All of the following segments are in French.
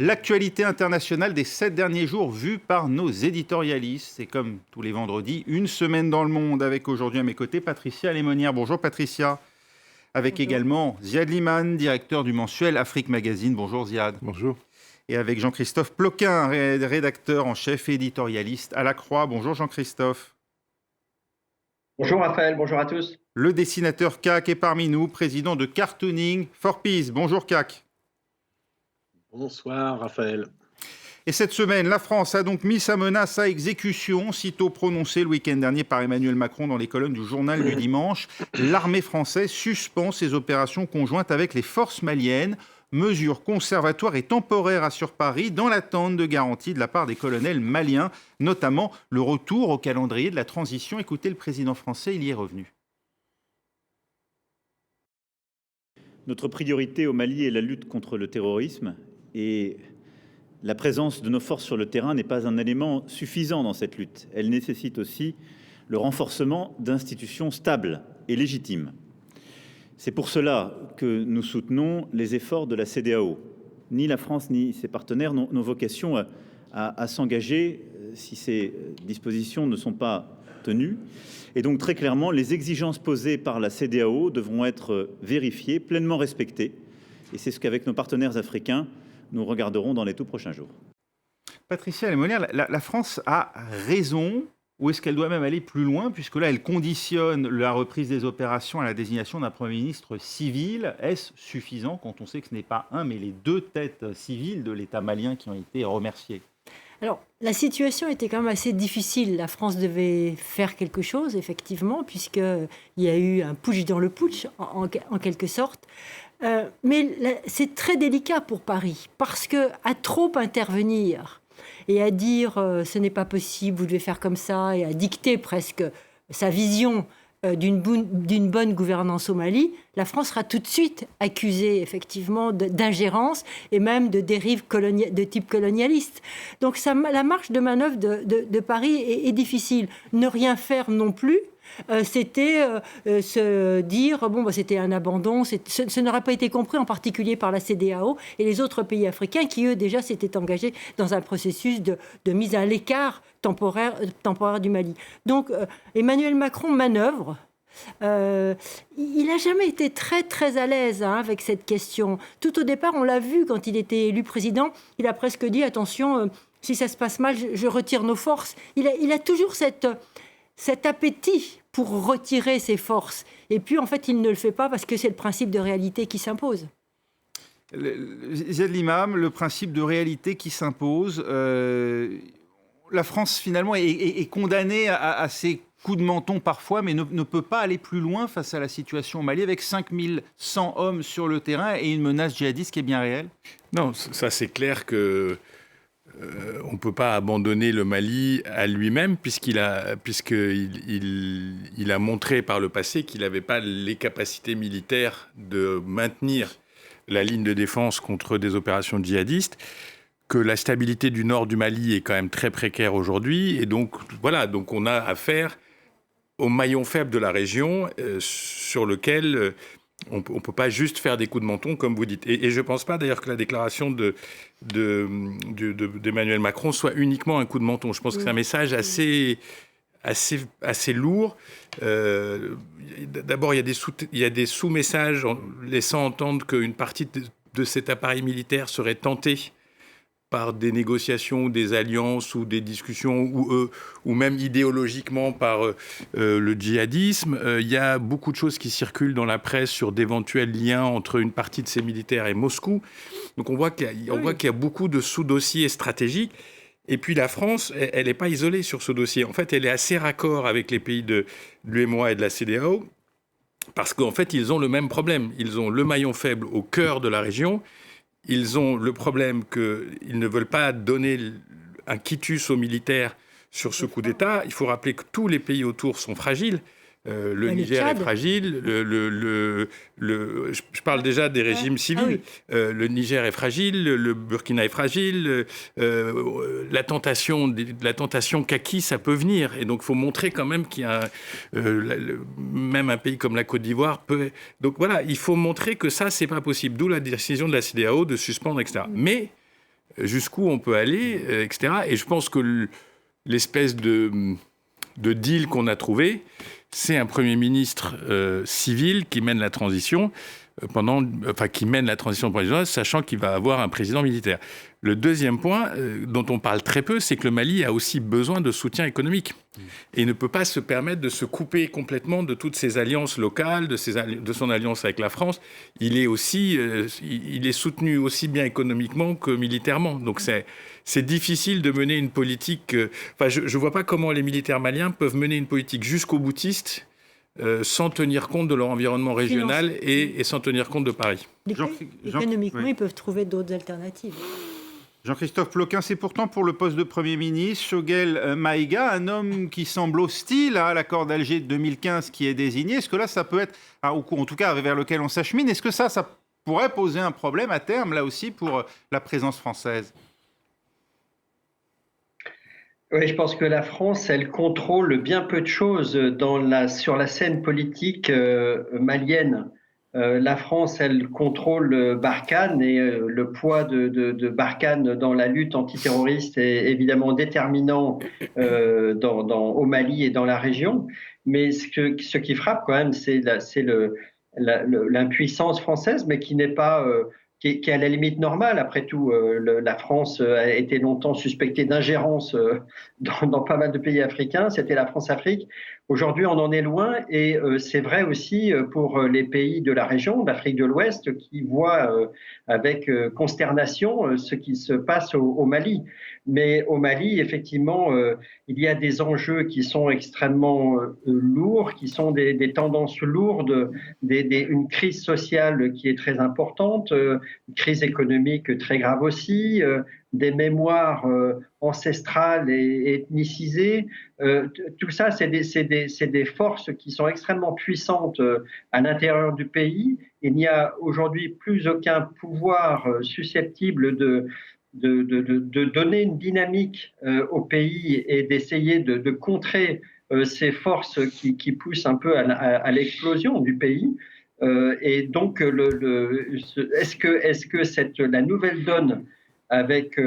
L'actualité internationale des 7 derniers jours vue par nos éditorialistes. C'est comme tous les vendredis, une semaine dans le monde avec aujourd'hui à mes côtés Patricia Lémonière. Bonjour Patricia. Avec Bonjour. également Ziad Liman, directeur du mensuel Afrique Magazine. Bonjour Ziad. Bonjour. Et avec Jean-Christophe Ploquin, rédacteur en chef et éditorialiste à La Croix. Bonjour Jean-Christophe. Bonjour Raphaël, bonjour à tous. Le dessinateur CAC est parmi nous, président de Cartooning for Peace. Bonjour CAC. Bonsoir Raphaël. Et cette semaine, la France a donc mis sa menace à exécution, sitôt prononcée le week-end dernier par Emmanuel Macron dans les colonnes du journal du dimanche. L'armée française suspend ses opérations conjointes avec les forces maliennes. Mesure conservatoire et temporaire, assure Paris, dans l'attente de garanties de la part des colonels maliens, notamment le retour au calendrier de la transition. Écoutez, le président français, il y est revenu. Notre priorité au Mali est la lutte contre le terrorisme et la présence de nos forces sur le terrain n'est pas un élément suffisant dans cette lutte. Elle nécessite aussi le renforcement d'institutions stables et légitimes. C'est pour cela que nous soutenons les efforts de la CEDEAO. Ni la France ni ses partenaires n'ont vocation à s'engager si ces dispositions ne sont pas tenues. Et donc très clairement, les exigences posées par la CEDEAO devront être vérifiées, pleinement respectées. Et c'est ce qu'avec nos partenaires africains, nous regarderons dans les tout prochains jours. Patricia Lémonière, la France a raison, ou est-ce qu'elle doit même aller plus loin, puisque là, elle conditionne la reprise des opérations à la désignation d'un Premier ministre civil. Est-ce suffisant quand on sait que ce n'est pas un, mais les 2 têtes civiles de l'État malien qui ont été remerciées? Alors, la situation était quand même assez difficile. La France devait faire quelque chose, effectivement, puisqu'il y a eu un putsch dans le putsch, en quelque sorte. Mais c'est très délicat pour Paris, parce qu'à trop intervenir et à dire ce n'est pas possible, vous devez faire comme ça, et à dicter presque sa vision d'une bonne gouvernance au Mali, la France sera tout de suite accusée effectivement d'ingérence et même de dérive de type colonialiste. Donc la marge de manœuvre de Paris est difficile. Ne rien faire non plus, c'était se dire c'était un abandon. Ce n'aurait pas été compris en particulier par la CEDEAO et les autres pays africains qui eux déjà s'étaient engagés dans un processus de mise à l'écart temporaire du Mali. Donc Emmanuel Macron manœuvre. Il n'a jamais été très très à l'aise avec cette question. Tout au départ, on l'a vu quand il était élu président, il a presque dit attention, si ça se passe mal, je retire nos forces. Il a toujours cet appétit pour retirer ses forces. Et puis, en fait, il ne le fait pas parce que c'est le principe de réalité qui s'impose. Ziad Limam, le principe de réalité qui s'impose. La France, finalement, est condamnée à ces coups de menton parfois, mais ne peut pas aller plus loin face à la situation au Mali, avec 5100 hommes sur le terrain et une menace djihadiste qui est bien réelle. Non, ça c'est clair que on ne peut pas abandonner le Mali à lui-même, puisqu'il a montré par le passé qu'il n'avait pas les capacités militaires de maintenir la ligne de défense contre des opérations djihadistes, que la stabilité du nord du Mali est quand même très précaire aujourd'hui, et donc on a affaire au maillon faible de la région sur lequel on ne peut pas juste faire des coups de menton, comme vous dites. Et je ne pense pas d'ailleurs que la déclaration d'Emmanuel Macron soit uniquement un coup de menton. Je pense que c'est un message assez lourd. D'abord, il y a des sous-messages laissant entendre qu'une partie de cet appareil militaire serait tentée par des négociations, ou des alliances ou des discussions, ou même idéologiquement par le djihadisme. Il y a beaucoup de choses qui circulent dans la presse sur d'éventuels liens entre une partie de ces militaires et Moscou. Donc on voit qu'il y a beaucoup de sous-dossiers stratégiques. Et puis la France, elle n'est pas isolée sur ce dossier. En fait, elle est assez raccord avec les pays de l'UEMOA et de la CEDEAO, parce qu'en fait, ils ont le même problème. Ils ont le maillon faible au cœur de la région. Ils ont le problème qu'ils ne veulent pas donner un quitus aux militaires sur ce coup d'État. Il faut rappeler que tous les pays autour sont fragiles. Le Niger est fragile, je parle déjà des régimes civils, le Niger est fragile, le Burkina est fragile, la tentation kaki, ça peut venir. Et donc, il faut montrer quand même qu'il y a même un pays comme la Côte d'Ivoire peut... Donc voilà, il faut montrer que ça, c'est pas possible. D'où la décision de la CEDEAO de suspendre, etc. Mais jusqu'où on peut aller, etc. Et je pense que l'espèce de deal qu'on a trouvé, c'est un Premier ministre civil qui mène la transition présidentielle, sachant qu'il va avoir un président militaire. Le deuxième point, dont on parle très peu, c'est que le Mali a aussi besoin de soutien économique. Et ne peut pas se permettre de se couper complètement de toutes ses alliances locales, de son alliance avec la France. Il est soutenu aussi bien économiquement que militairement. Donc c'est difficile de mener une politique... je ne vois pas comment les militaires maliens peuvent mener une politique jusqu'au boutiste sans tenir compte de leur environnement régional et sans tenir compte de Paris. Économiquement, ils peuvent trouver d'autres alternatives. Jean-Christophe Ploquin, c'est pourtant pour le poste de Premier ministre, Choguel Maïga, un homme qui semble hostile à l'accord d'Alger de 2015 qui est désigné. Est-ce que là, ça peut être, en tout cas vers lequel on s'achemine, est-ce que ça pourrait poser un problème à terme, là aussi, pour la présence française ? Oui, je pense que la France, elle contrôle bien peu de choses sur la scène politique malienne. La France, elle contrôle Barkhane et le poids de Barkhane dans la lutte antiterroriste est évidemment déterminant au Mali et dans la région. Mais ce qui frappe quand même, c'est l'impuissance française, mais qui n'est pas... qui est à la limite normale. Après tout, la France a été longtemps suspectée d'ingérence dans pas mal de pays africains. C'était la France-Afrique. Aujourd'hui, on en est loin et c'est vrai aussi pour les pays de la région, d'Afrique de l'Ouest, qui voient avec consternation ce qui se passe au Mali. Mais au Mali, effectivement, il y a des enjeux qui sont extrêmement lourds, qui sont des tendances lourdes, une crise sociale qui est très importante, une crise économique très grave aussi, des mémoires ancestrales et ethnicisées. Tout ça, c'est des forces qui sont extrêmement puissantes à l'intérieur du pays. Il n'y a aujourd'hui plus aucun pouvoir susceptible de donner une dynamique au pays et d'essayer de contrer ces forces qui poussent un peu à l'explosion du pays. Et donc, est-ce que la nouvelle donne avec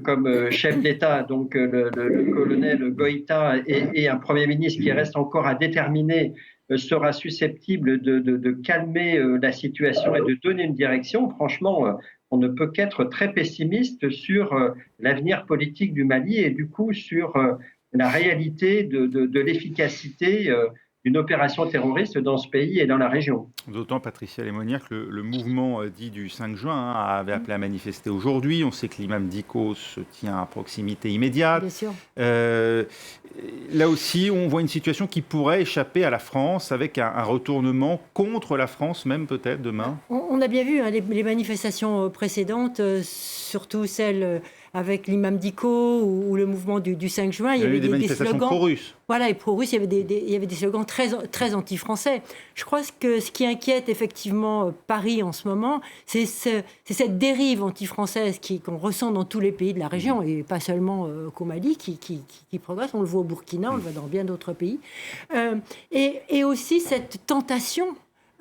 comme chef d'État donc le colonel Goïta et un Premier ministre qui reste encore à déterminer sera susceptible de calmer la situation et de donner une direction? Franchement, on ne peut qu'être très pessimiste sur l'avenir politique du Mali et du coup sur la réalité de l'efficacité d'une opération terroriste dans ce pays et dans la région. D'autant, Patricia Lémonière, que le mouvement dit du 5 juin avait appelé à manifester aujourd'hui. On sait que l'imam Dicko se tient à proximité immédiate. Bien sûr. Là aussi, on voit une situation qui pourrait échapper à la France avec un retournement contre la France, même peut-être demain. On a bien vu les manifestations précédentes, surtout celles avec l'imam Dicko ou le mouvement du 5 juin. Il y avait des manifestations pro-russes. Voilà, et pro-russes, il y avait des slogans très anti-français. Je crois que ce qui inquiète effectivement Paris en ce moment, c'est cette dérive anti-française qu'on ressent dans tous les pays de la région, et pas seulement qu'au Mali, qui progresse. On le voit au Burkina, on le voit dans bien d'autres pays. Et aussi cette tentation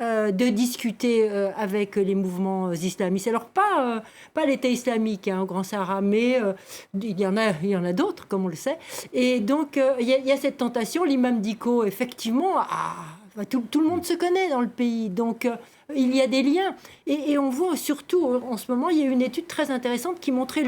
de discuter avec les mouvements islamistes. Alors, pas l'État islamique au Grand Sahara, mais il y en a d'autres, comme on le sait. Et donc, il y a cette tentation. L'imam Dicko, effectivement, tout le monde se connaît dans le pays. Donc, il y a des liens. Et on voit surtout, en ce moment, il y a une étude très intéressante qui montrait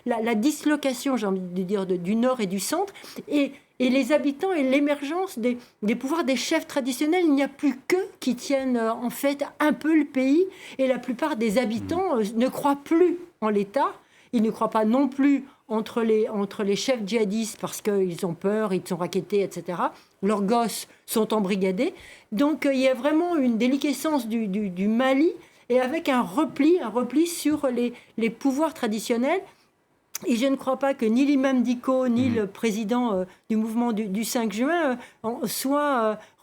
la dislocation, j'ai envie de dire, du nord et du centre. Et les habitants et l'émergence des pouvoirs des chefs traditionnels, il n'y a plus qu'eux qui tiennent en fait un peu le pays. Et la plupart des habitants ne croient plus en l'État. Ils ne croient pas non plus entre les chefs djihadistes parce qu'ils ont peur, ils sont rackettés, etc. Leurs gosses sont embrigadés. Donc il y a vraiment une déliquescence du Mali et avec un repli sur les pouvoirs traditionnels. Et je ne crois pas que ni l'imam Dicko, ni le président du mouvement du 5 juin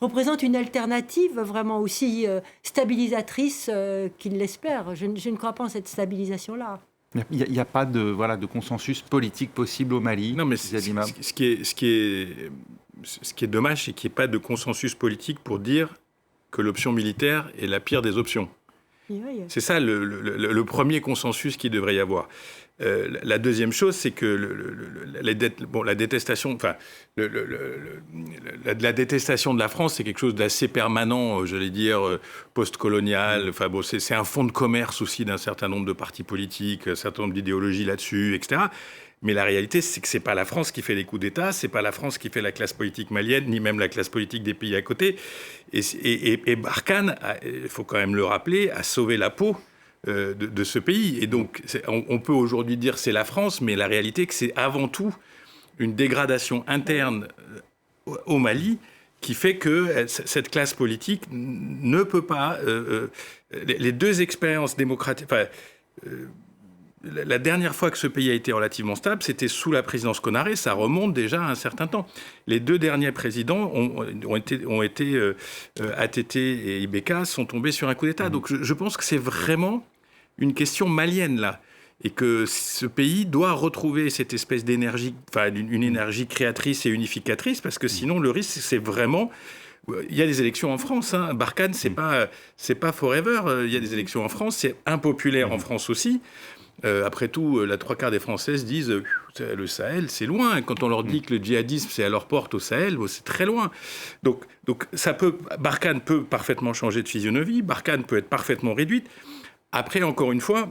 représentent une alternative vraiment aussi stabilisatrice qu'il l'espère. Je ne crois pas en cette stabilisation-là. Il n'y a pas de consensus politique possible au Mali. Non, mais ce qui est dommage, c'est qu'il n'y ait pas de consensus politique pour dire que l'option militaire est la pire des options. C'est ça le premier consensus qu'il devrait y avoir. La deuxième chose, c'est que la détestation, enfin, la détestation de la France, c'est quelque chose d'assez permanent, j'allais dire, post-colonial. Enfin, bon, c'est un fonds de commerce aussi d'un certain nombre de partis politiques, un certain nombre d'idéologies là-dessus, etc. Mais la réalité, c'est que c'est pas la France qui fait les coups d'État, c'est pas la France qui fait la classe politique malienne, ni même la classe politique des pays à côté. Et Barkhane, il faut quand même le rappeler, a sauvé la peau de ce pays. Et donc, on peut aujourd'hui dire c'est la France, mais la réalité, que c'est avant tout une dégradation interne au Mali qui fait que cette classe politique ne peut pas... les deux expériences démocratiques... La dernière fois que ce pays a été relativement stable, c'était sous la présidence Konaré. Ça remonte déjà à un certain temps. Les deux derniers présidents ont été ATT et Ibeka sont tombés sur un coup d'État. Donc je pense que c'est vraiment une question malienne là, et que ce pays doit retrouver cette espèce d'énergie, enfin une énergie créatrice et unificatrice, parce que sinon le risque c'est vraiment... Il y a des élections en France. Barkhane, c'est pas forever. Il y a des élections en France. C'est impopulaire en France aussi. Après tout, la trois quarts des Françaises disent le Sahel, c'est loin. Quand on leur dit que le djihadisme, c'est à leur porte au Sahel, c'est très loin. Donc Barkhane peut parfaitement changer de physionomie. Barkhane peut être parfaitement réduite. Après, encore une fois,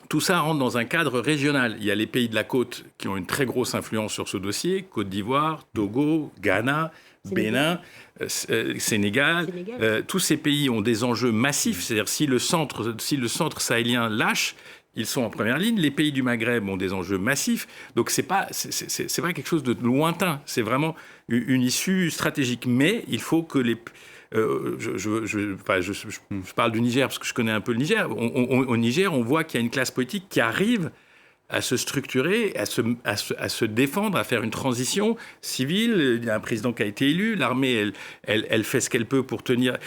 tout ça rentre dans un cadre régional. Il y a les pays de la côte qui ont une très grosse influence sur ce dossier. Côte d'Ivoire, Togo, Ghana, Bénin, Sénégal. Tous ces pays ont des enjeux massifs. C'est-à-dire si le centre sahélien lâche, ils sont en première ligne. Les pays du Maghreb ont des enjeux massifs. Donc c'est pas quelque chose de lointain. C'est vraiment une issue stratégique. Mais il faut que les... je parle du Niger parce que je connais un peu le Niger. Au Niger, on voit qu'il y a une classe politique qui arrive à se structurer, à se défendre, à faire une transition civile. Il y a un président qui a été élu. L'armée, elle fait ce qu'elle peut pour tenir.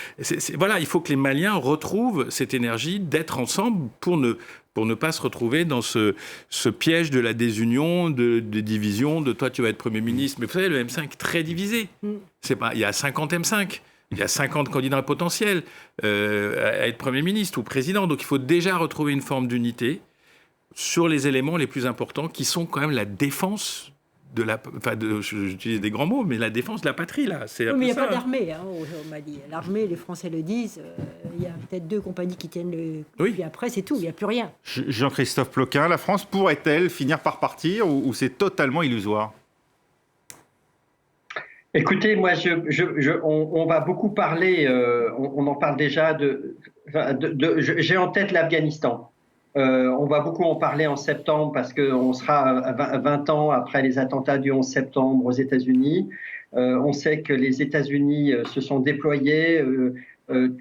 Voilà, il faut que les Maliens retrouvent cette énergie d'être ensemble pour ne pas se retrouver dans ce piège de la désunion, de division, de toi tu vas être Premier ministre. Mais vous savez, le M5 est très divisé. Il y a 50 M5. Il y a 50 candidats potentiels à être Premier ministre ou Président. Donc il faut déjà retrouver une forme d'unité sur les éléments les plus importants qui sont quand même la défense j'utilise des grands mots, mais la défense de la patrie, là. Oui, mais il n'y a pas d'armée au Mali. L'armée, les Français le disent, il y a peut-être 2 compagnies qui tiennent le... Oui. Puis après, c'est tout, il n'y a plus rien. Jean-Christophe Ploquin, la France pourrait-elle finir par partir ou c'est totalement illusoire ? Écoutez, moi, on va beaucoup parler, on en parle déjà j'ai en tête l'Afghanistan. On va beaucoup en parler en septembre parce qu'on sera 20 ans après les attentats du 11 septembre aux États-Unis. On sait que les États-Unis se sont déployés,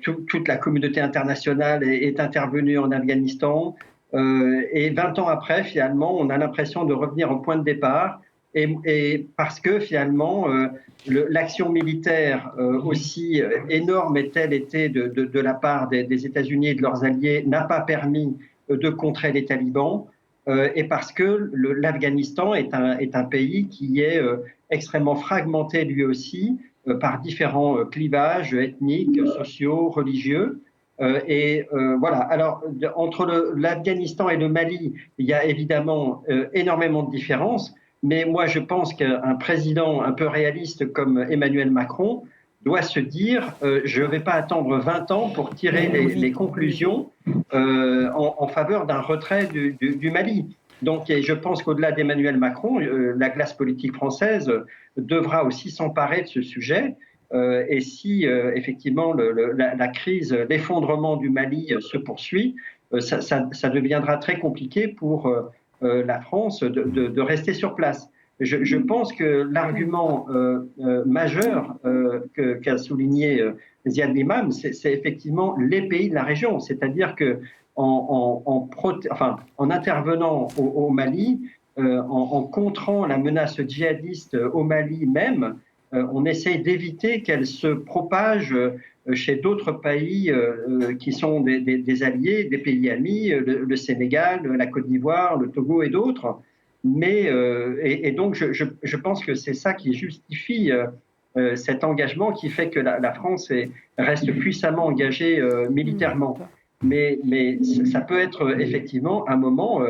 toute la communauté internationale est intervenue en Afghanistan. Et 20 ans après, finalement, on a l'impression de revenir au point de départ. Et parce que finalement, l'action militaire, aussi énorme est-elle été de la part des États-Unis et de leurs alliés, n'a pas permis de contrer les talibans, et parce que l'Afghanistan est un pays qui est extrêmement fragmenté lui aussi par différents clivages ethniques, sociaux, religieux. Voilà. Alors, entre l'Afghanistan et le Mali, il y a évidemment énormément de différences, mais moi je pense qu'un président un peu réaliste comme Emmanuel Macron doit se dire je ne vais pas attendre 20 ans pour tirer les conclusions en faveur d'un retrait du Mali. Donc, et je pense qu'au-delà d'Emmanuel Macron, la classe politique française devra aussi s'emparer de ce sujet. Et si effectivement la crise, l'effondrement du Mali se poursuit, ça deviendra très compliqué pour la France de rester sur place. Je pense que l'argument majeur qu'a souligné Ziad Limam, c'est effectivement les pays de la région. C'est-à-dire que en intervenant au Mali, en contrant la menace djihadiste au Mali même, on essaye d'éviter qu'elle se propage chez d'autres pays qui sont des alliés, des pays amis, le Sénégal, la Côte d'Ivoire, le Togo et d'autres. Mais donc je pense que c'est ça qui justifie cet engagement qui fait que la France reste puissamment engagée militairement. mais ça peut être effectivement un moment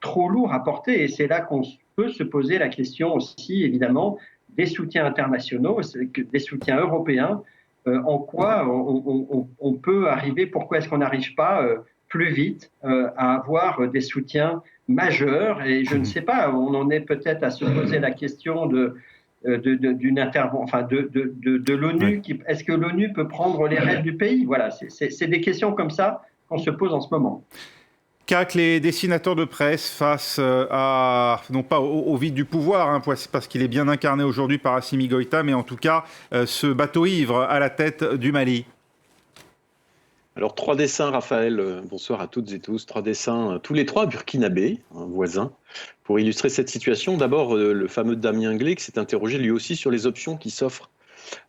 trop lourd à porter. Et c'est là qu'on peut se poser la question aussi, évidemment, des soutiens internationaux, des soutiens européens. En quoi on peut arriver, pourquoi est-ce qu'on n'arrive pas plus vite à avoir des soutiens majeurs? Et je ne sais pas, on en est peut-être à se poser la question d'une intervention, enfin de l'ONU. Est-ce que l'ONU peut prendre les rênes du pays? Voilà, c'est des questions comme ça qu'on se pose en ce moment. CAC, les dessinateurs de presse face non pas au vide du pouvoir, parce qu'il est bien incarné aujourd'hui par Assimi Goïta, mais en tout cas ce bateau ivre à la tête du Mali. Alors 3 dessins, Raphaël, bonsoir à toutes et tous, 3 dessins, tous les 3 burkinabés, un voisin, pour illustrer cette situation. D'abord, le fameux Damien Glé qui s'est interrogé lui aussi sur les options qui s'offrent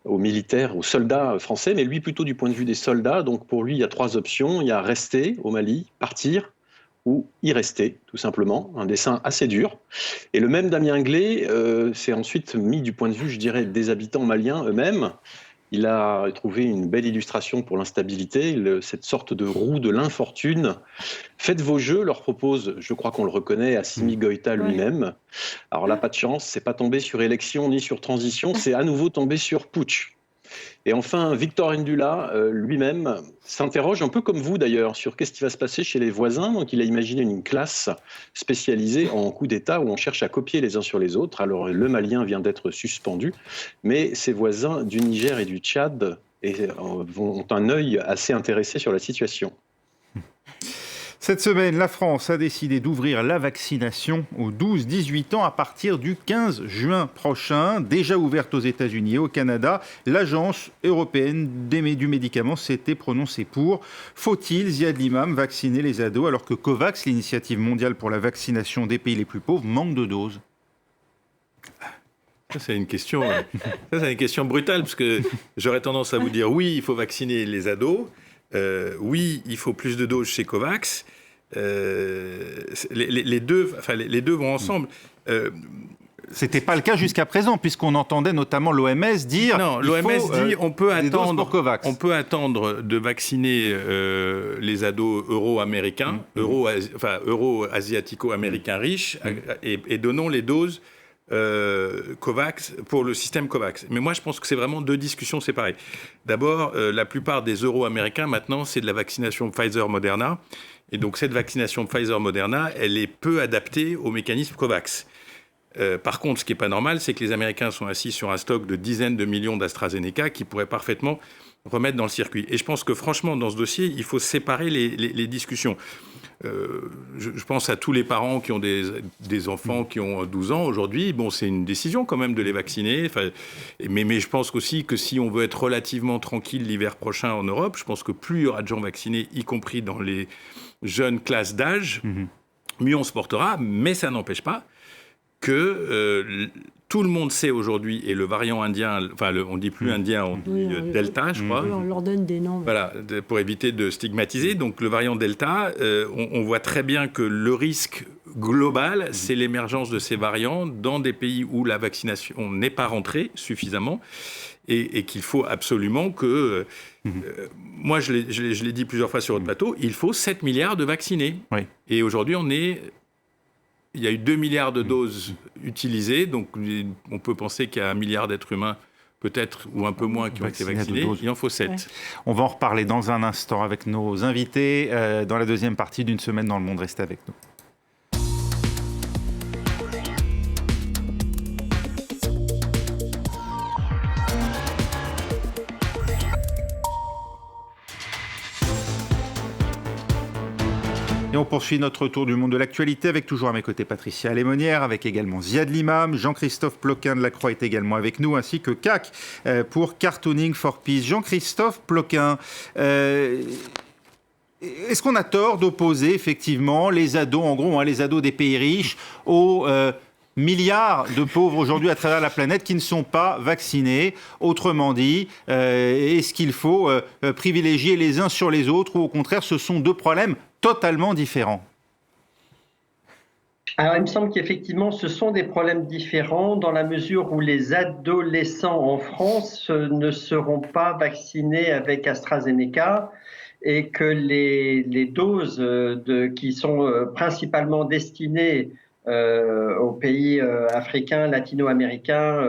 aux militaires, aux soldats français, mais lui plutôt du point de vue des soldats. Donc pour lui, il y a 3 options. Il y a rester au Mali, partir ou y rester, tout simplement. Un dessin assez dur. Et le même Damien Glé s'est ensuite mis du point de vue, je dirais, des habitants maliens eux-mêmes. Il a trouvé une belle illustration pour l'instabilité, cette sorte de roue de l'infortune. Faites vos jeux, leur propose, je crois qu'on le reconnaît, Assimi Goïta lui-même. Alors là, pas de chance, c'est pas tombé sur élection ni sur transition, c'est à nouveau tombé sur putsch. Et enfin, Victor Ndula lui-même s'interroge, un peu comme vous d'ailleurs, sur qu'est-ce qui va se passer chez les voisins. Donc il a imaginé une classe spécialisée en coup d'État où on cherche à copier les uns sur les autres. Alors le Malien vient d'être suspendu, mais ses voisins du Niger et du Tchad ont un œil assez intéressé sur la situation. Cette semaine, la France a décidé d'ouvrir la vaccination aux 12-18 ans à partir du 15 juin prochain. Déjà ouverte aux États-Unis et au Canada, l'Agence européenne du médicament s'était prononcée pour. Faut-il, Ziad Limam, vacciner les ados alors que COVAX, l'initiative mondiale pour la vaccination des pays les plus pauvres, manque de doses? Ça, c'est une question brutale, parce que j'aurais tendance à vous dire oui, il faut vacciner les ados. Oui, il faut plus de doses chez COVAX. Les deux vont ensemble. C'était pas le cas jusqu'à présent, puisqu'on entendait notamment l'OMS dire. Non, l'OMS dit on peut attendre de vacciner les ados euro-américains, euro-asiatico-américains riches, et donnons les doses COVAX pour le système COVAX. Mais moi, je pense que c'est vraiment 2 discussions séparées. D'abord, la plupart des euro-américains, maintenant, c'est de la vaccination Pfizer-Moderna. Et donc, cette vaccination Pfizer-Moderna, elle est peu adaptée au mécanisme COVAX. Par contre, ce qui n'est pas normal, c'est que les Américains sont assis sur un stock de dizaines de millions d'AstraZeneca qui pourraient parfaitement remettre dans le circuit. Et je pense que, franchement, dans ce dossier, il faut séparer les discussions. Je pense à tous les parents qui ont des enfants qui ont 12 ans aujourd'hui. Bon, c'est une décision quand même de les vacciner. Mais je pense aussi que si on veut être relativement tranquille l'hiver prochain en Europe, je pense que plus il y aura de gens vaccinés, y compris dans les jeunes classes d'âge, mieux on se portera. Mais ça n'empêche pas que tout le monde sait aujourd'hui, et le variant indien, on ne dit plus indien, on dit Delta, je crois. On leur donne des noms. Voilà, pour éviter de stigmatiser. Donc le variant Delta, on voit très bien que le risque global, c'est l'émergence de ces variants dans des pays où la vaccination n'est pas rentrée suffisamment, et qu'il faut absolument que... moi, je l'ai dit plusieurs fois sur votre plateau, il faut 7 milliards de vaccinés. Oui. Et aujourd'hui, il y a eu 2 milliards de doses utilisées, donc on peut penser qu'il y a 1 milliard d'êtres humains, peut-être, ou un peu moins, qui ont été vaccinés. Il en faut 7. Ouais. On va en reparler dans un instant avec nos invités dans la deuxième partie d'Une semaine dans le monde. Restez avec nous. Et on poursuit notre tour du monde de l'actualité avec toujours à mes côtés Patricia Lémonière, avec également Ziad Limam, Jean-Christophe Ploquin de la Croix est également avec nous, ainsi que CAC pour Cartooning for Peace. Jean-Christophe Ploquin, est-ce qu'on a tort d'opposer effectivement les ados, en gros, les ados des pays riches, aux milliards de pauvres aujourd'hui à travers la planète qui ne sont pas vaccinés? Autrement dit, est-ce qu'il faut privilégier les uns sur les autres, ou au contraire, ce sont 2 problèmes totalement différents? Alors, il me semble qu'effectivement, ce sont des problèmes différents dans la mesure où les adolescents en France ne seront pas vaccinés avec AstraZeneca et que les doses qui sont principalement destinées aux pays africains, latino-américains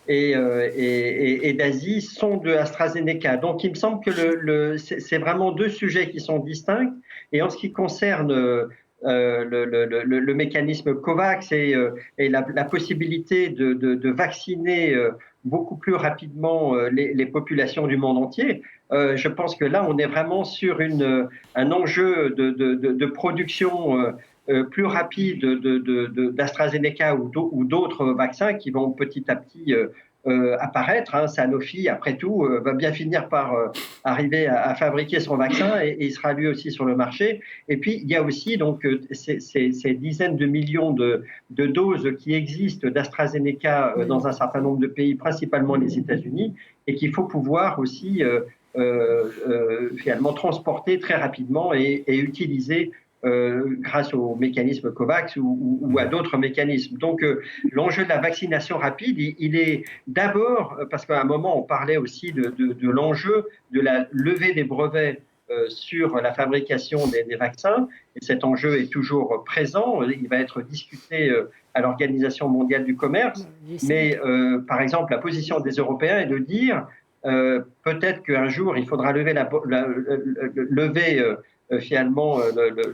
et d'Asie sont de AstraZeneca. Donc il me semble que c'est vraiment deux sujets qui sont distincts. Et en ce qui concerne le mécanisme COVAX et la possibilité de vacciner beaucoup plus rapidement les populations du monde entier, je pense que là, on est vraiment sur un enjeu de production plus rapide d'AstraZeneca ou d'autres vaccins qui vont petit à petit apparaître. Sanofi, après tout, va bien finir par arriver à fabriquer son vaccin et il sera lui aussi sur le marché. Et puis, il y a aussi donc, ces dizaines de millions de doses qui existent d'AstraZeneca dans un certain nombre de pays, principalement les États-Unis, et qu'il faut pouvoir aussi finalement transporter très rapidement et utiliser grâce au mécanisme COVAX ou à d'autres mécanismes. Donc l'enjeu de la vaccination rapide, il est d'abord, parce qu'à un moment on parlait aussi de l'enjeu de la levée des brevets sur la fabrication des vaccins, et cet enjeu est toujours présent, il va être discuté à l'Organisation mondiale du commerce, mais par exemple la position des Européens est de dire peut-être qu'un jour il faudra lever finalement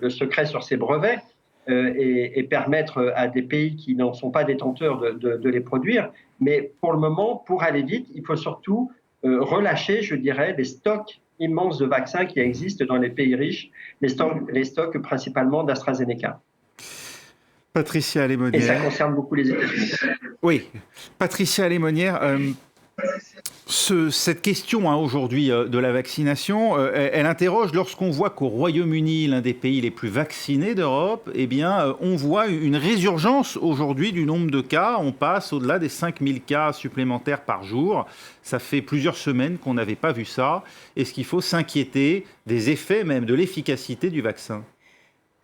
le secret sur ces brevets et permettre à des pays qui n'en sont pas détenteurs de les produire. Mais pour le moment, pour aller vite, il faut surtout relâcher, je dirais, les stocks immenses de vaccins qui existent dans les pays riches, les stocks principalement d'AstraZeneca. Patricia Lémonnière. Et ça concerne beaucoup les États-Unis. Oui, Patricia Lémonnière. Cette question aujourd'hui de la vaccination, elle interroge lorsqu'on voit qu'au Royaume-Uni, l'un des pays les plus vaccinés d'Europe, eh bien, on voit une résurgence aujourd'hui du nombre de cas. On passe au-delà des 5000 cas supplémentaires par jour. Ça fait plusieurs semaines qu'on n'avait pas vu ça. Est-ce qu'il faut s'inquiéter des effets, même de l'efficacité du vaccin ?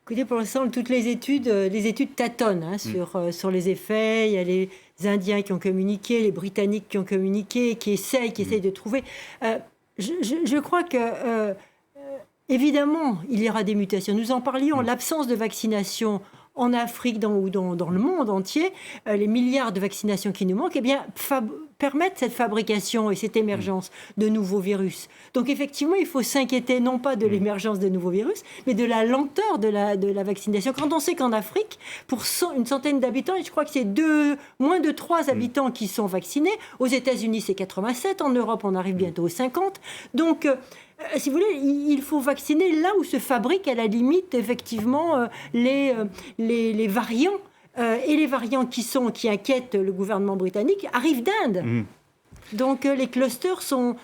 Écoutez, pour l'instant, toutes les études tâtonnent sur les effets. Il y a les Indiens qui ont communiqué, les Britanniques qui ont communiqué, qui essayent de trouver. Je crois que, évidemment, il y aura des mutations. Nous en parlions, l'absence de vaccination en Afrique ou dans le monde entier, les milliards de vaccinations qui nous manquent, eh bien, permettent cette fabrication et cette émergence de nouveaux virus. Donc effectivement, il faut s'inquiéter non pas de l'émergence de nouveaux virus, mais de la lenteur de la vaccination. Quand on sait qu'en Afrique, pour une centaine d'habitants, je crois que c'est moins de 3 habitants qui sont vaccinés. Aux États-Unis, c'est 87. En Europe, on arrive bientôt aux 50. Donc, si vous voulez, il faut vacciner là où se fabriquent à la limite, effectivement, les variants. Et les variants qui inquiètent le gouvernement britannique arrivent d'Inde. Donc les clusters sont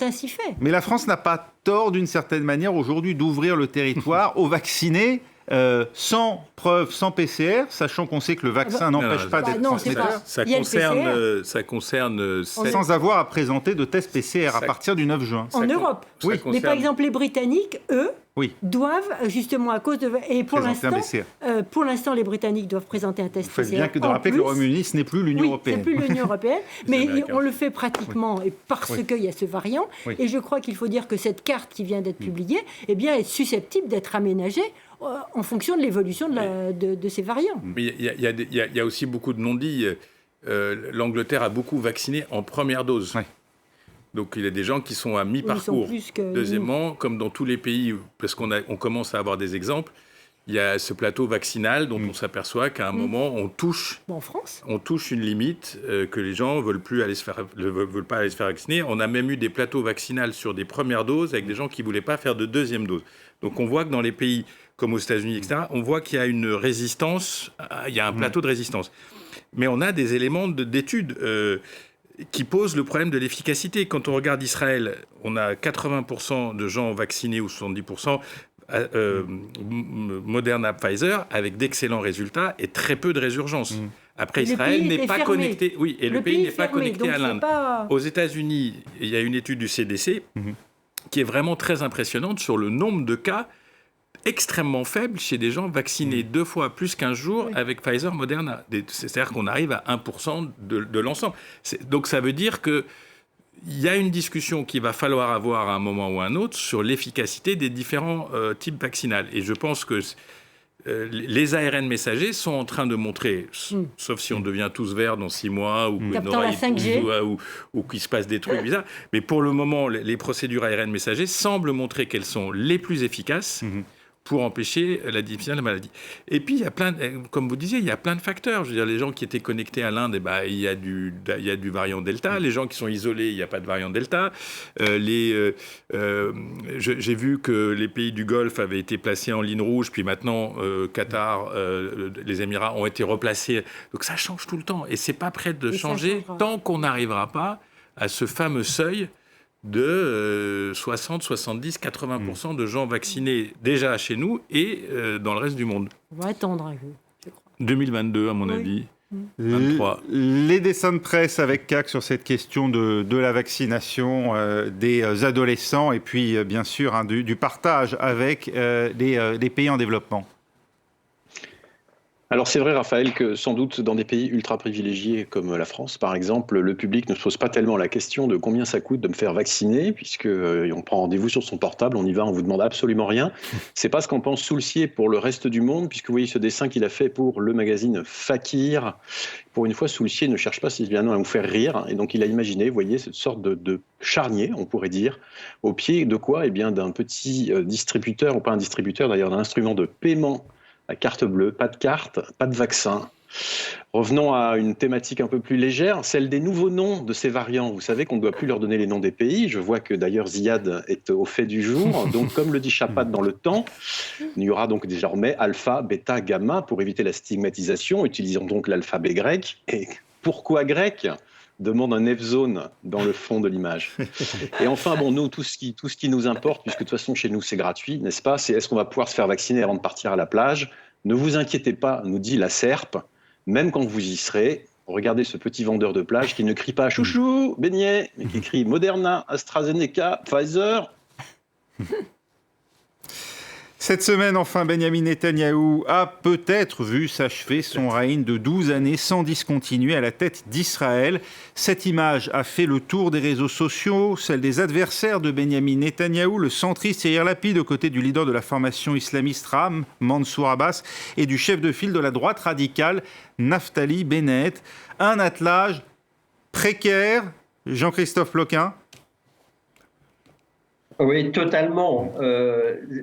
ainsi faits. Mais la France n'a pas tort, d'une certaine manière, aujourd'hui, d'ouvrir le territoire aux vaccinés sans preuve, sans PCR, sachant qu'on sait que le vaccin n'empêche pas d'être transmetteur. Ça concerne sans avoir à présenter de test PCR à partir du 9 juin. En Europe. Oui. Mais par exemple, les Britanniques, eux, doivent, justement à cause de... Et pour l'instant, les Britanniques doivent présenter un test PCR. Il faut bien que de rappeler que le Royaume-Uni, ce n'est plus l'Union européenne. Ce n'est plus l'Union européenne, mais on le fait pratiquement parce qu'il y a ce variant. Et je crois qu'il faut dire que cette carte qui vient d'être publiée est susceptible d'être aménagée en fonction de l'évolution de ces variants. Mais il y a aussi beaucoup de non-dits. L'Angleterre a beaucoup vacciné en première dose. Donc il y a des gens qui sont à mi-parcours. Deuxièmement, comme dans tous les pays, parce qu'on commence à avoir des exemples, il y a ce plateau vaccinal dont on s'aperçoit qu'à un moment, on touche une limite que les gens ne veulent pas aller se faire vacciner. On a même eu des plateaux vaccinales sur des premières doses avec des gens qui ne voulaient pas faire de deuxième dose. Donc on voit que dans les pays comme aux États-Unis, etc., on voit qu'il y a une résistance, il y a un plateau de résistance. Mais on a des éléments d'études qui posent le problème de l'efficacité. Quand on regarde Israël, on a 80% de gens vaccinés ou 70%, Moderna, Pfizer, avec d'excellents résultats et très peu de résurgence. Après, Israël n'est pas connecté. Oui, et le pays n'est pas connecté à l'Inde. Aux États-Unis, il y a une étude du CDC qui est vraiment très impressionnante sur le nombre de cas extrêmement faible chez des gens vaccinés 2 fois plus qu'un jour avec Pfizer, Moderna. C'est-à-dire qu'on arrive à 1% de l'ensemble. Donc ça veut dire que il y a une discussion qu'il va falloir avoir à un moment ou à un autre sur l'efficacité des différents types vaccinales. Et je pense que les ARN messagers sont en train de montrer, sauf si on devient tous verts dans 6 mois, ou Captant la 5G. ou qu'il se passe des trucs bizarres. Mais pour le moment, les procédures ARN messagers semblent montrer qu'elles sont les plus efficaces pour empêcher la diffusion de la maladie. Et puis, il y a comme vous disiez, il y a plein de facteurs. Je veux dire, les gens qui étaient connectés à l'Inde, il y a du variant Delta. Les gens qui sont isolés, il n'y a pas de variant Delta. J'ai vu que les pays du Golfe avaient été placés en ligne rouge, puis maintenant, Qatar, les Émirats ont été replacés. Donc ça change tout le temps. Et c'est pas prêt de changer tant qu'on n'arrivera pas à ce fameux seuil de 60, 70, 80% de gens vaccinés déjà chez nous et dans le reste du monde. On va attendre un peu, je crois. 2022, à mon avis. 23. Les dessins de presse avec CAC sur cette question de la vaccination des adolescents et puis bien sûr du partage avec les pays en développement. Alors c'est vrai, Raphaël, que sans doute dans des pays ultra privilégiés comme la France, par exemple, le public ne se pose pas tellement la question de combien ça coûte de me faire vacciner, puisque on prend rendez-vous sur son portable, on y va, on vous demande absolument rien. C'est pas ce qu'en pense Soulcier pour le reste du monde, puisque vous voyez ce dessin qu'il a fait pour le magazine Fakir. Pour une fois, Soulcier ne cherche pas spécialement à vous faire rire, et donc il a imaginé, vous voyez, cette sorte de charnier, on pourrait dire, au pied de quoi? Eh bien, d'un petit distributeur, ou pas un distributeur d'ailleurs, d'un instrument de paiement à carte bleue, pas de carte, pas de vaccin. Revenons à une thématique un peu plus légère, celle des nouveaux noms de ces variants. Vous savez qu'on ne doit plus leur donner les noms des pays. Je vois que d'ailleurs Ziad est au fait du jour. Donc comme le dit Chapat dans Le Temps, il y aura donc désormais alpha, bêta, gamma pour éviter la stigmatisation. Utilisons donc l'alphabet grec. Et pourquoi grec ? Demande un F-zone dans le fond de l'image. Et enfin, bon, nous, tout ce qui nous importe, puisque de toute façon, chez nous, c'est gratuit, n'est-ce pas? C'est est-ce qu'on va pouvoir se faire vacciner avant de partir à la plage? Ne vous inquiétez pas, nous dit la SERP, même quand vous y serez, regardez ce petit vendeur de plage qui ne crie pas « chouchou, beignet », mais qui crie « Moderna, AstraZeneca, Pfizer ». Cette semaine, enfin, Benyamin Netanyahou a peut-être vu s'achever son règne de 12 années sans discontinuer à la tête d'Israël. Cette image a fait le tour des réseaux sociaux, celle des adversaires de Benyamin Netanyahou, le centriste Yair Lapid aux côtés du leader de la formation islamiste Ram, Mansour Abbas, et du chef de file de la droite radicale, Naftali Bennett. Un attelage précaire, Jean-Christophe Ploquin. Oui, totalement.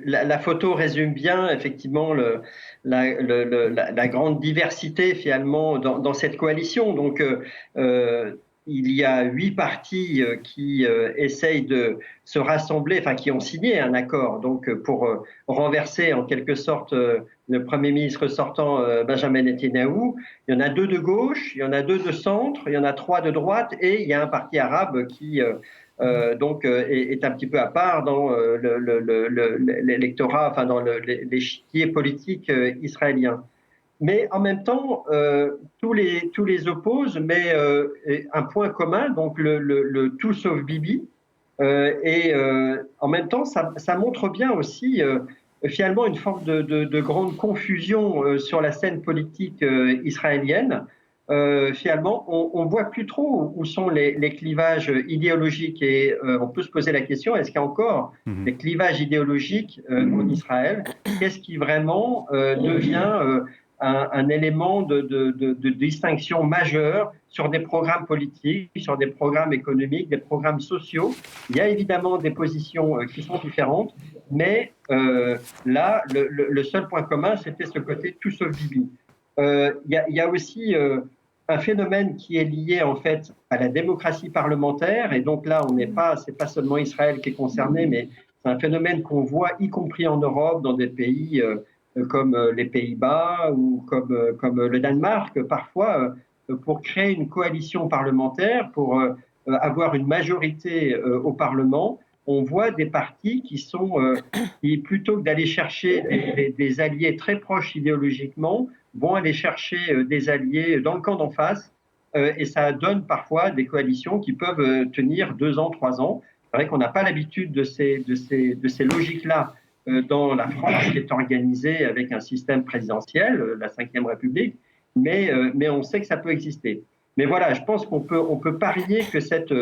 La photo résume bien effectivement la grande diversité finalement dans cette coalition. Donc, il y a 8 partis qui essayent de se rassembler, enfin qui ont signé un accord donc pour renverser en quelque sorte le Premier ministre sortant Benjamin Netanyahou. Il y en a 2 de gauche, il y en a 2 de centre, il y en a 3 de droite et il y a un parti arabe qui est un petit peu à part dans l'électorat, enfin dans l'échiquier politique israélien. Mais en même temps, tous les opposent, mais un point commun, donc le tout sauf Bibi. Et en même temps, ça montre bien aussi finalement une forme de grande confusion sur la scène politique israélienne. Finalement, on ne voit plus trop où sont les clivages idéologiques et on peut se poser la question, est-ce qu'il y a encore des clivages idéologiques en Israël? Qu'est-ce qui vraiment devient un élément de distinction majeure sur des programmes politiques, sur des programmes économiques, des programmes sociaux? Il y a évidemment des positions qui sont différentes, mais là, le seul point commun, c'était ce côté tout sauf Bibi. Il y a aussi un phénomène qui est lié en fait à la démocratie parlementaire, et donc là, c'est pas seulement Israël qui est concerné, mais c'est un phénomène qu'on voit y compris en Europe, dans des pays comme les Pays-Bas ou comme le Danemark, parfois, pour créer une coalition parlementaire, pour avoir une majorité au Parlement. On voit des partis qui plutôt que d'aller chercher des alliés très proches idéologiquement, vont aller chercher des alliés dans le camp d'en face, et ça donne parfois des coalitions qui peuvent tenir 2 ans, 3 ans. C'est vrai qu'on n'a pas l'habitude de ces logiques-là dans la France, qui est organisée avec un système présidentiel, la Ve République, mais on sait que ça peut exister. Mais voilà, je pense qu'on peut parier que cette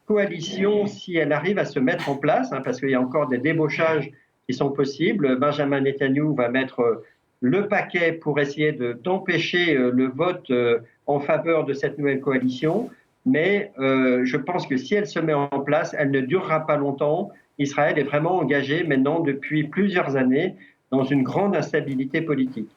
coalition, si elle arrive à se mettre en place, parce qu'il y a encore des débauchages qui sont possibles, Benjamin Netanyahou va mettre le paquet pour essayer d'empêcher le vote en faveur de cette nouvelle coalition. Mais je pense que si elle se met en place, elle ne durera pas longtemps. Israël est vraiment engagé maintenant depuis plusieurs années dans une grande instabilité politique.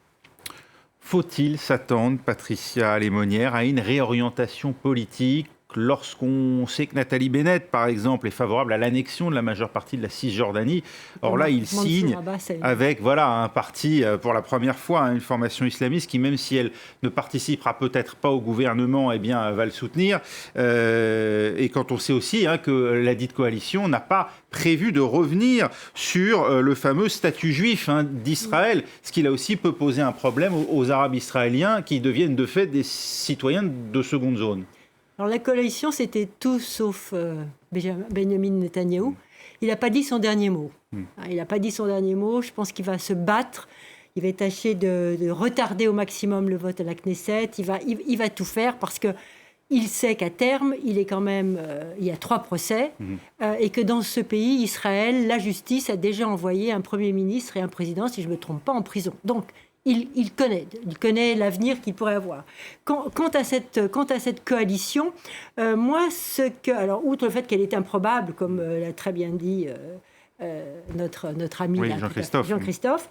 Faut-il s'attendre, Patricia Lémonière, à une réorientation politique lorsqu'on sait que Nathalie Bennett, par exemple, est favorable à l'annexion de la majeure partie de la Cisjordanie? Or là, il signe avec un parti, pour la première fois, une formation islamiste qui, même si elle ne participera peut-être pas au gouvernement, va le soutenir. Et quand on sait aussi que la dite coalition n'a pas prévu de revenir sur le fameux statut juif d'Israël, ce qui là aussi peut poser un problème aux Arabes israéliens qui deviennent de fait des citoyens de seconde zone. Alors la coalition, c'était tout sauf Benjamin Netanyahou. Il n'a pas dit son dernier mot. Il n'a pas dit son dernier mot. Je pense qu'il va se battre. Il va tâcher de retarder au maximum le vote à la Knesset. Il va tout faire parce qu'il sait qu'à terme, il y a 3 procès et que dans ce pays, Israël, la justice a déjà envoyé un Premier ministre et un président, si je ne me trompe pas, en prison. Donc, il connaît l'avenir qu'il pourrait avoir. Quant à cette coalition, alors outre le fait qu'elle est improbable, comme l'a très bien dit notre ami Jean-Christophe,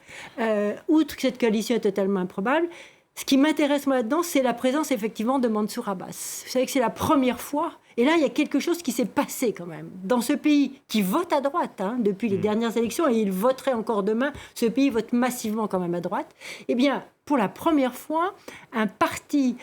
outre que cette coalition est totalement improbable, ce qui m'intéresse moi là-dedans, c'est la présence effectivement de Mansour Abbas. Vous savez que c'est la première fois, et là il y a quelque chose qui s'est passé quand même. Dans ce pays qui vote à droite depuis les dernières élections, et il voterait encore demain, ce pays vote massivement quand même à droite, eh bien pour la première fois, un parti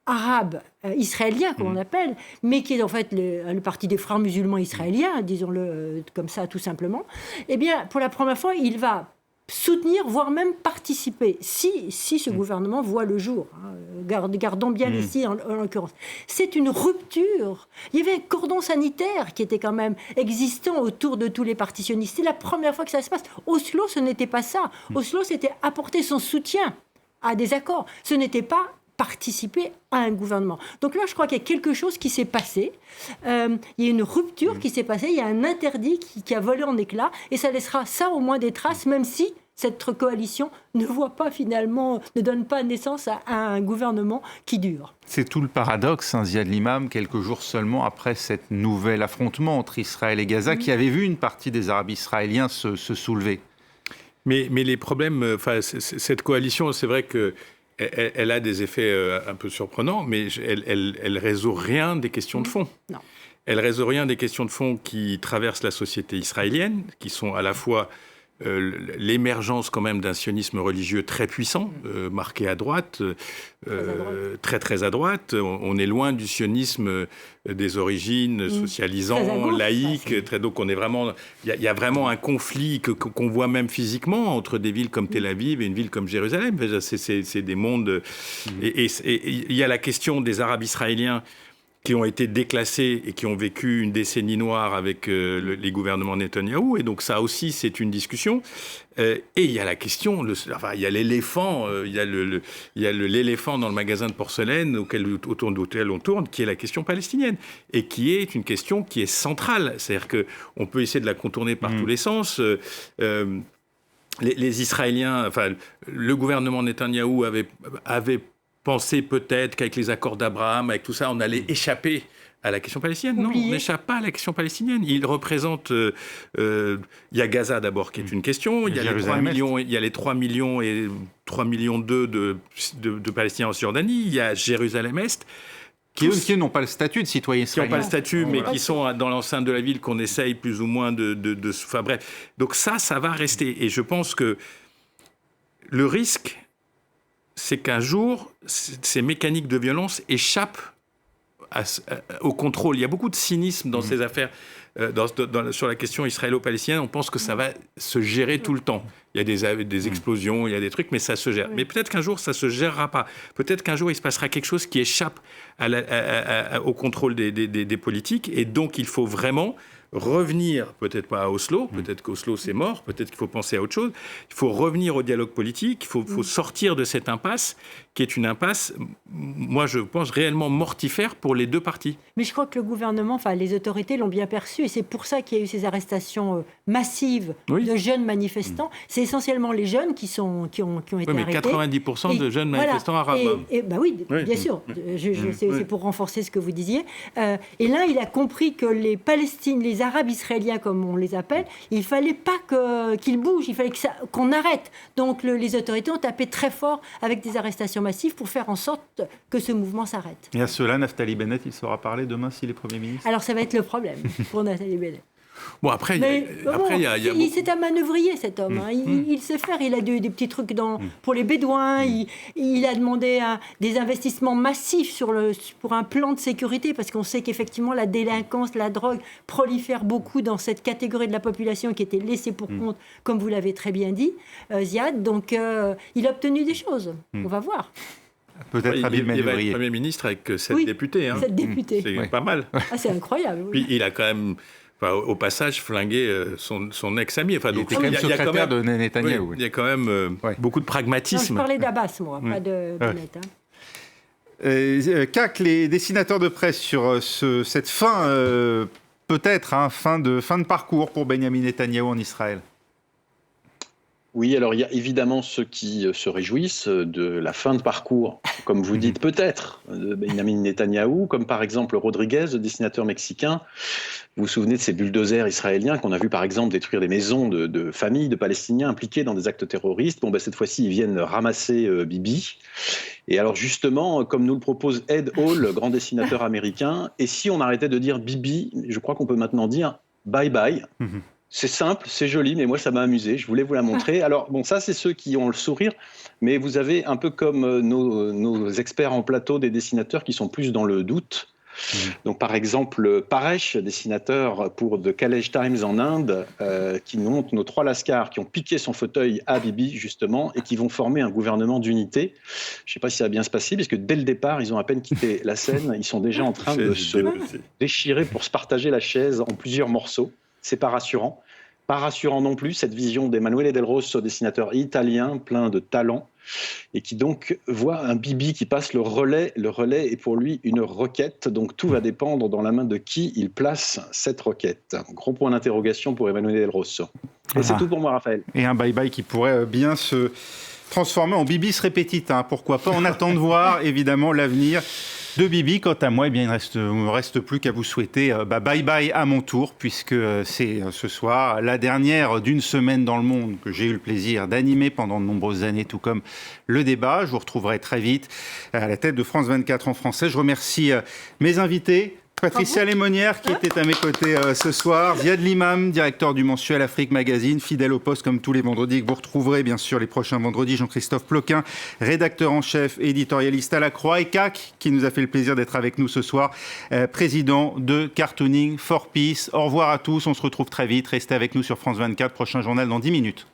arabe israélien, comme on appelle, mais qui est en fait le parti des frères musulmans israéliens, disons-le comme ça tout simplement, eh bien pour la première fois, il va soutenir, voire même participer, si ce gouvernement voit le jour. Gardons bien ici, en l'occurrence. C'est une rupture. Il y avait un cordon sanitaire qui était quand même existant autour de tous les partitionnistes. C'est la première fois que ça se passe. Oslo, ce n'était pas ça. Oslo, c'était apporter son soutien à des accords. Ce n'était pas participer à un gouvernement. Donc là, je crois qu'il y a quelque chose qui s'est passé. Il y a une rupture qui s'est passée. Il y a un interdit qui a volé en éclats. Et ça laissera ça au moins des traces, même si cette coalition ne donne pas naissance à un gouvernement qui dure. C'est tout le paradoxe, Ziad Limam, quelques jours seulement après cet nouvel affrontement entre Israël et Gaza, qui avait vu une partie des Arabes israéliens se soulever. Mais les problèmes, cette coalition, c'est vrai que elle a des effets un peu surprenants, mais elle résout rien des questions de fond. Non. Elle résout rien des questions de fond qui traversent la société israélienne, qui sont à la fois l'émergence quand même d'un sionisme religieux très puissant, marqué à droite, très à droite. On est loin du sionisme des origines socialisant, laïque. Donc on est vraiment, il y a vraiment un conflit qu'on voit même physiquement entre des villes comme Tel Aviv et une ville comme Jérusalem. C'est des mondes. Et il y a la question des Arabes israéliens qui ont été déclassés et qui ont vécu une décennie noire avec les gouvernements Netanyahou. Et donc ça aussi, c'est une discussion. Et il y a la question, il y a l'éléphant, il y a l'éléphant dans le magasin de porcelaine autour duquel on tourne, qui est la question palestinienne. Et qui est une question qui est centrale. C'est-à-dire qu'on peut essayer de la contourner par tous les sens. Les Israéliens, le gouvernement Netanyahou avait pensé peut-être qu'avec les accords d'Abraham, avec tout ça, on allait échapper à la question palestinienne. Non, on n'échappe pas à la question palestinienne. Il représente... il y a Gaza d'abord qui est une question. Il y a les 3 millions et 3 millions de Palestiniens en Cisjordanie. Il y a Jérusalem-Est. Qui n'ont pas le statut de citoyen israélien. Qui n'ont pas le statut, mais qui sont dans l'enceinte de la ville qu'on essaye plus ou moins Enfin bref. Donc ça va rester. Et je pense que le risque, c'est qu'un jour, ces mécaniques de violence échappent au contrôle. Il y a beaucoup de cynisme dans ces affaires. Sur la question israélo-palestinienne, on pense que ça va se gérer tout le temps. Il y a des explosions, il y a des trucs, mais ça se gère. Oui. Mais peut-être qu'un jour, ça ne se gérera pas. Peut-être qu'un jour, il se passera quelque chose qui échappe au contrôle des politiques. Et donc, il faut vraiment revenir, peut-être pas à Oslo, peut-être qu'Oslo c'est mort, peut-être qu'il faut penser à autre chose. Il faut revenir au dialogue politique, il faut sortir de cette impasse, qui est une impasse, moi je pense, réellement mortifère pour les deux parties. Mais je crois que le gouvernement, enfin les autorités l'ont bien perçu, et c'est pour ça qu'il y a eu ces arrestations massives de jeunes manifestants. C'est essentiellement les jeunes qui ont été arrêtés. 90% de jeunes manifestants arabes. Bah oui, bien sûr. C'est pour renforcer ce que vous disiez. Et là, il a compris que les Palestiniens, les Arabes israéliens, comme on les appelle, il fallait pas qu'ils bougent, il fallait qu'on arrête. Donc les autorités ont tapé très fort avec des arrestations massives pour faire en sorte que ce mouvement s'arrête. Et à cela, Naftali Bennett, il saura parler demain s'il est Premier ministre. Alors ça va être le problème pour Naftali Bennett. Bon, après, c'est un manœuvrier, cet homme. Il sait faire. Il a des petits trucs pour les Bédouins. Il a demandé des investissements massifs pour un plan de sécurité, parce qu'on sait qu'effectivement, la délinquance, la drogue prolifèrent beaucoup dans cette catégorie de la population qui était laissée pour compte, comme vous l'avez très bien dit, Ziad. Donc, il a obtenu des choses. On va voir. Peut-être Habib il va être Ménévrier. Premier ministre avec 7 députés. 7 députés. C'est pas mal. C'est incroyable. Puis il a quand même... au passage, flinguer son ex-ami. Il était quand même secrétaire de Netanyahou. Il y a quand même beaucoup de pragmatisme. Non, je parlais d'Abbas, moi, pas de Bennett. CAC, les dessinateurs de presse sur cette fin, peut-être, fin de parcours pour Benyamin Netanyahou en Israël. Oui, alors il y a évidemment ceux qui se réjouissent de la fin de parcours, comme vous dites peut-être, de Benyamin Netanyahou, comme par exemple Rodriguez, le dessinateur mexicain. Vous vous souvenez de ces bulldozers israéliens qu'on a vu par exemple détruire des maisons de familles de Palestiniens impliqués dans des actes terroristes. Bon, cette fois-ci, ils viennent ramasser Bibi. Et alors justement, comme nous le propose Ed Hall, grand dessinateur américain, et si on arrêtait de dire Bibi, je crois qu'on peut maintenant dire bye bye. C'est simple, c'est joli, mais moi, ça m'a amusé. Je voulais vous la montrer. Alors, bon, ça, c'est ceux qui ont le sourire, mais vous avez un peu comme nos experts en plateau des dessinateurs qui sont plus dans le doute. Donc, par exemple, Paresh, dessinateur pour The Khaleej Times en Inde, qui nous montre nos 3 lascars qui ont piqué son fauteuil à Bibi, justement, et qui vont former un gouvernement d'unité. Je ne sais pas si ça va bien se passer, parce que dès le départ, ils ont à peine quitté la scène. Ils sont déjà en train de se déchirer pour se partager la chaise en plusieurs morceaux. C'est pas rassurant. Pas rassurant non plus, cette vision d'Emanuele Del Rosso, dessinateur italien, plein de talent, et qui donc voit un Bibi qui passe le relais. Le relais est pour lui une requête, donc tout va dépendre dans la main de qui il place cette requête. Gros point d'interrogation pour Emanuele Del Rosso. Et c'est tout pour moi, Raphaël. Et un bye-bye qui pourrait bien se transformer en Bibis répétita. Pourquoi pas? On attend de voir, évidemment, l'avenir de Bibi. Quant à moi, eh bien, il ne me reste plus qu'à vous souhaiter bye-bye à mon tour, puisque c'est ce soir la dernière d'une semaine dans le monde que j'ai eu le plaisir d'animer pendant de nombreuses années, tout comme le débat. Je vous retrouverai très vite à la tête de France 24 en français. Je remercie mes invités. Patricia Lémonière qui était à mes côtés ce soir, Ziad Limam, directeur du mensuel Afrique Magazine, fidèle au poste comme tous les vendredis, que vous retrouverez bien sûr les prochains vendredis, Jean-Christophe Ploquin, rédacteur en chef, éditorialiste à la Croix, et CAC qui nous a fait le plaisir d'être avec nous ce soir, président de Cartooning for Peace. Au revoir à tous, on se retrouve très vite, restez avec nous sur France 24, prochain journal dans 10 minutes.